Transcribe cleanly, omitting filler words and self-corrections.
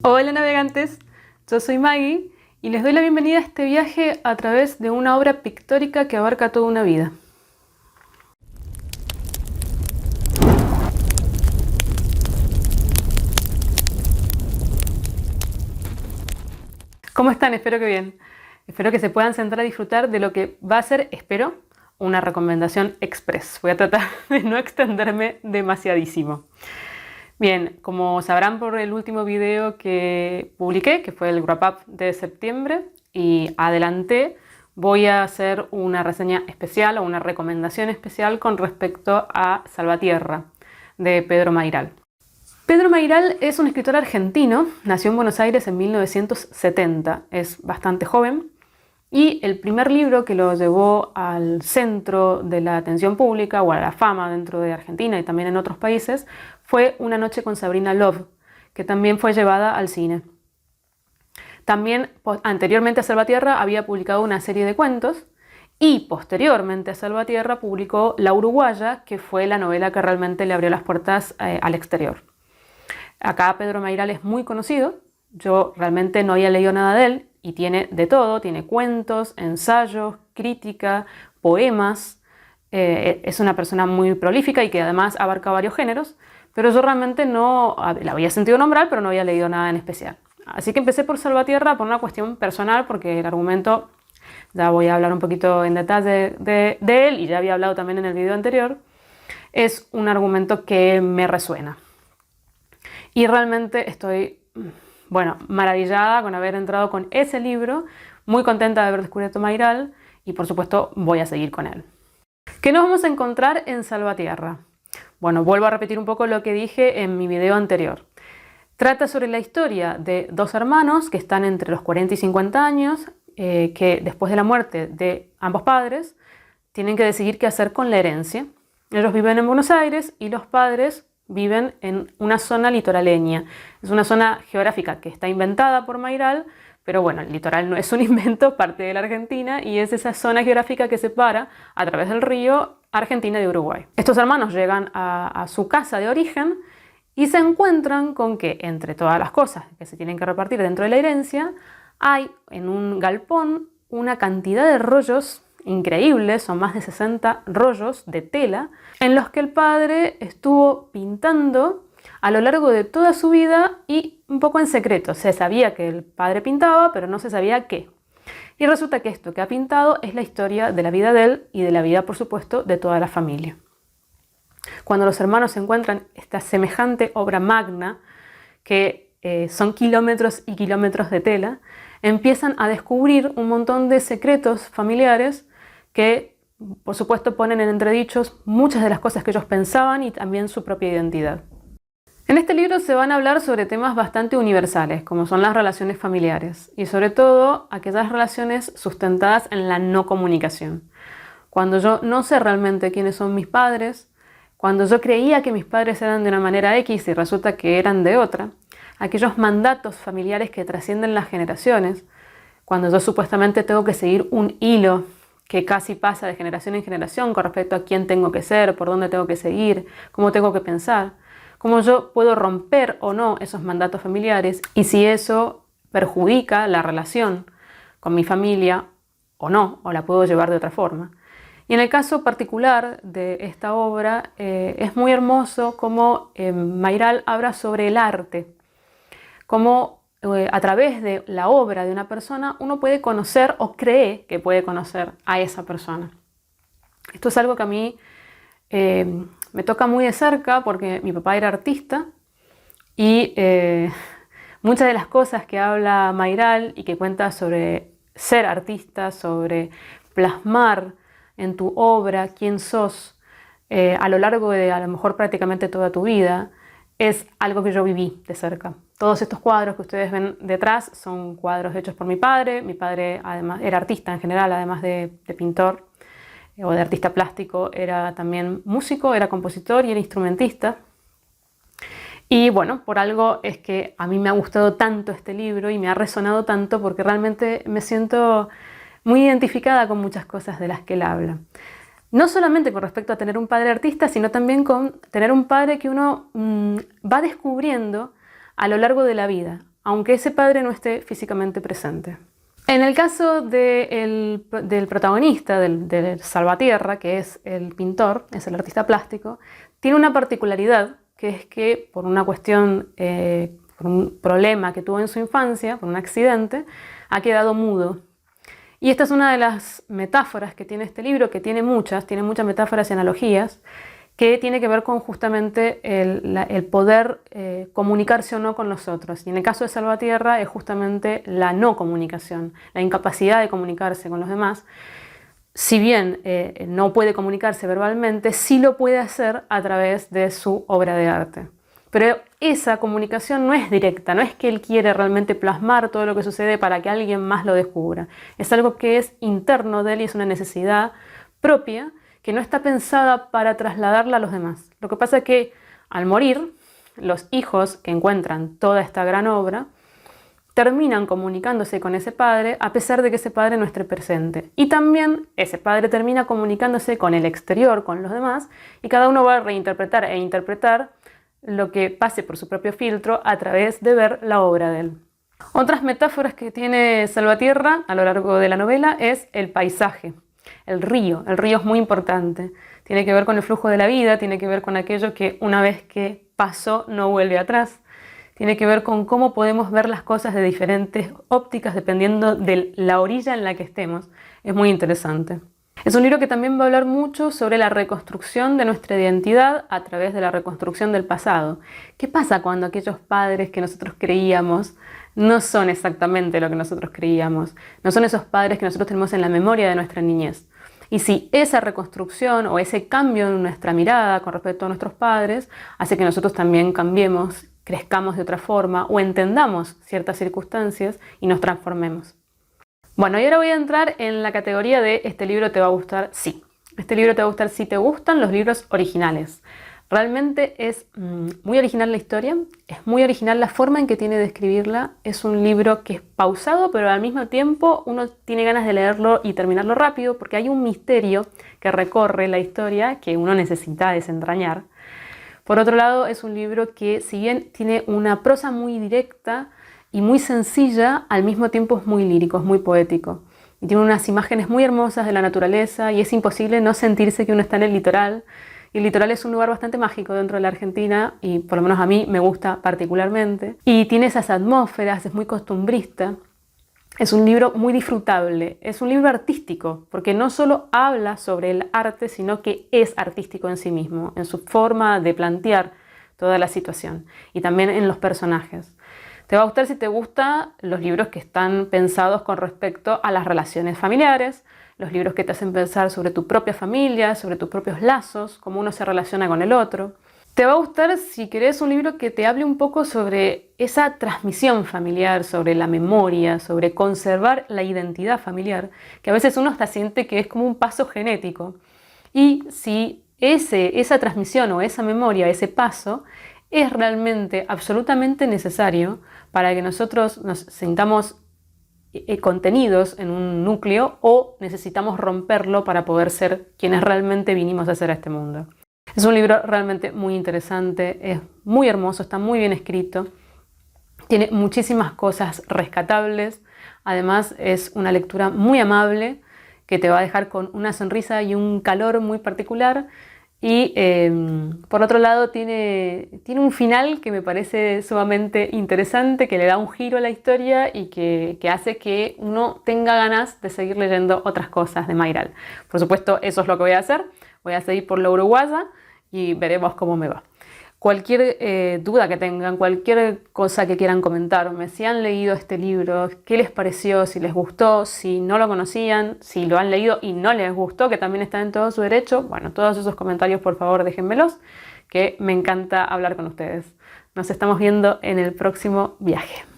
Hola navegantes, yo soy Maggie y les doy la bienvenida a este viaje a través de una obra pictórica que abarca toda una vida. ¿Cómo están? Espero que bien. Espero que se puedan sentar a disfrutar de lo que va a ser, espero, una recomendación express. Voy a tratar de no extenderme demasiadísimo. Bien, como sabrán por el último video que publiqué, que fue el wrap up de septiembre, y adelanté, voy a hacer una reseña especial o una recomendación especial con respecto a Salvatierra, de Pedro Mayral. Pedro Mayral es un escritor argentino, nació en Buenos Aires en 1970, es bastante joven, y el primer libro que lo llevó al centro de la atención pública o a la fama dentro de Argentina y también en otros países fue Una noche con Sabrina Love, que también fue llevada al cine. También anteriormente a Salvatierra había publicado una serie de cuentos y posteriormente a Salvatierra publicó La Uruguaya, que fue la novela que realmente le abrió las puertas al exterior. Acá Pedro Mayral es muy conocido, yo realmente no había leído nada de él y tiene de todo, tiene cuentos, ensayos, crítica, poemas, es una persona muy prolífica y que además abarca varios géneros, pero yo realmente no la había sentido nombrar, pero no había leído nada en especial. Así que empecé por Salvatierra por una cuestión personal, porque el argumento, ya voy a hablar un poquito en detalle de él y ya había hablado también en el video anterior, es un argumento que me resuena. Y realmente estoy, bueno, maravillada con haber entrado con ese libro, muy contenta de haber descubierto Mayral y por supuesto voy a seguir con él. ¿Qué nos vamos a encontrar en Salvatierra? Bueno, vuelvo a repetir un poco lo que dije en mi video anterior. Trata sobre la historia de dos hermanos que están entre los 40 y 50 años, que después de la muerte de ambos padres tienen que decidir qué hacer con la herencia. Ellos viven en Buenos Aires y los padres viven en una zona litoraleña. Es una zona geográfica que está inventada por Mayral, pero bueno, el litoral no es un invento, parte de la Argentina, y es esa zona geográfica que separa a través del río Argentina de Uruguay. Estos hermanos llegan a su casa de origen y se encuentran con que, entre todas las cosas que se tienen que repartir dentro de la herencia, hay en un galpón una cantidad de rollos increíbles, son más de 60 rollos de tela, en los que el padre estuvo pintando a lo largo de toda su vida y un poco en secreto. Se sabía que el padre pintaba, pero no se sabía qué. Y resulta que esto que ha pintado es la historia de la vida de él y de la vida, por supuesto, de toda la familia. Cuando los hermanos encuentran esta semejante obra magna, que son kilómetros y kilómetros de tela, empiezan a descubrir un montón de secretos familiares que, por supuesto, ponen en entredichos muchas de las cosas que ellos pensaban y también su propia identidad. En este libro se van a hablar sobre temas bastante universales, como son las relaciones familiares, y sobre todo aquellas relaciones sustentadas en la no comunicación. Cuando yo no sé realmente quiénes son mis padres, cuando yo creía que mis padres eran de una manera X y resulta que eran de otra, aquellos mandatos familiares que trascienden las generaciones, cuando yo supuestamente tengo que seguir un hilo que casi pasa de generación en generación con respecto a quién tengo que ser, por dónde tengo que seguir, cómo tengo que pensar, cómo yo puedo romper o no esos mandatos familiares y si eso perjudica la relación con mi familia o no, o la puedo llevar de otra forma. Y en el caso particular de esta obra es muy hermoso cómo Mayral habla sobre el arte, cómo a través de la obra de una persona uno puede conocer o cree que puede conocer a esa persona. Esto es algo que a mí me toca muy de cerca porque mi papá era artista y muchas de las cosas que habla Mayral y que cuenta sobre ser artista, sobre plasmar en tu obra quién sos a lo largo de a lo mejor prácticamente toda tu vida, es algo que yo viví de cerca. Todos estos cuadros que ustedes ven detrás son cuadros hechos por mi padre. Mi padre además era artista en general, además de pintor o de artista plástico, era también músico, era compositor y era instrumentista. Y bueno, por algo es que a mí me ha gustado tanto este libro y me ha resonado tanto porque realmente me siento muy identificada con muchas cosas de las que él habla. No solamente con respecto a tener un padre artista, sino también con tener un padre que uno va descubriendo a lo largo de la vida. aunque ese padre no esté físicamente presente. En el caso del protagonista, del Salvatierra, que es el pintor, es el artista plástico, tiene una particularidad, que es que por una cuestión, por un problema que tuvo en su infancia, por un accidente, ha quedado mudo. Y esta es una de las metáforas que tiene este libro, que tiene muchas metáforas y analogías, que tiene que ver con justamente el poder comunicarse o no con los otros. Y en el caso de Salvatierra es justamente la no comunicación, la incapacidad de comunicarse con los demás. Si bien no puede comunicarse verbalmente, sí lo puede hacer a través de su obra de arte. Pero esa comunicación no es directa, no es que él quiere realmente plasmar todo lo que sucede para que alguien más lo descubra. Es algo que es interno de él y es una necesidad propia que no está pensada para trasladarla a los demás. Lo que pasa es que al morir, los hijos que encuentran toda esta gran obra terminan comunicándose con ese padre a pesar de que ese padre no esté presente. Y también ese padre termina comunicándose con el exterior, con los demás, y cada uno va a reinterpretar e interpretar lo que pase por su propio filtro a través de ver la obra de él. Otras metáforas que tiene Salvatierra a lo largo de la novela es el paisaje. El río es muy importante, tiene que ver con el flujo de la vida, tiene que ver con aquello que una vez que pasó no vuelve atrás, tiene que ver con cómo podemos ver las cosas de diferentes ópticas dependiendo de la orilla en la que estemos. Es muy interesante. Es un libro que también va a hablar mucho sobre la reconstrucción de nuestra identidad a través de la reconstrucción del pasado. ¿Qué pasa cuando aquellos padres que nosotros creíamos no son exactamente lo que nosotros creíamos? No son esos padres que nosotros tenemos en la memoria de nuestra niñez. Y si esa reconstrucción o ese cambio en nuestra mirada con respecto a nuestros padres hace que nosotros también cambiemos, crezcamos de otra forma o entendamos ciertas circunstancias y nos transformemos. Bueno, y ahora voy a entrar en la categoría de este libro te va a gustar sí. Este libro te va a gustar si te gustan los libros originales. Realmente es muy original la historia, es muy original la forma en que tiene de escribirla. Es un libro que es pausado, pero al mismo tiempo uno tiene ganas de leerlo y terminarlo rápido porque hay un misterio que recorre la historia que uno necesita desentrañar. Por otro lado, es un libro que, si bien tiene una prosa muy directa y muy sencilla, al mismo tiempo es muy lírico, es muy poético. Y tiene unas imágenes muy hermosas de la naturaleza y es imposible no sentirse que uno está en el litoral. Y el litoral es un lugar bastante mágico dentro de la Argentina y por lo menos a mí me gusta particularmente. Y tiene esas atmósferas, es muy costumbrista. Es un libro muy disfrutable, es un libro artístico, porque no solo habla sobre el arte, sino que es artístico en sí mismo, en su forma de plantear toda la situación y también en los personajes. Te va a gustar si te gustan los libros que están pensados con respecto a las relaciones familiares, los libros que te hacen pensar sobre tu propia familia, sobre tus propios lazos, cómo uno se relaciona con el otro. Te va a gustar si querés un libro que te hable un poco sobre esa transmisión familiar, sobre la memoria, sobre conservar la identidad familiar, que a veces uno hasta siente que es como un paso genético. Y si esa transmisión o esa memoria, ese paso, es realmente absolutamente necesario para que nosotros nos sintamos contenidos en un núcleo o necesitamos romperlo para poder ser quienes realmente vinimos a ser a este mundo. Es un libro realmente muy interesante, es muy hermoso, está muy bien escrito, tiene muchísimas cosas rescatables, además es una lectura muy amable que te va a dejar con una sonrisa y un calor muy particular y por otro lado tiene un final que me parece sumamente interesante, que le da un giro a la historia y que hace que uno tenga ganas de seguir leyendo otras cosas de Mayral. Por supuesto, eso es lo que voy a hacer. Voy a seguir por la uruguaya y veremos cómo me va. Cualquier duda que tengan, cualquier cosa que quieran comentarme, si han leído este libro, qué les pareció, si les gustó, si no lo conocían, si lo han leído y no les gustó, que también está en todo su derecho, bueno, todos esos comentarios por favor déjenmelos, que me encanta hablar con ustedes. Nos estamos viendo en el próximo viaje.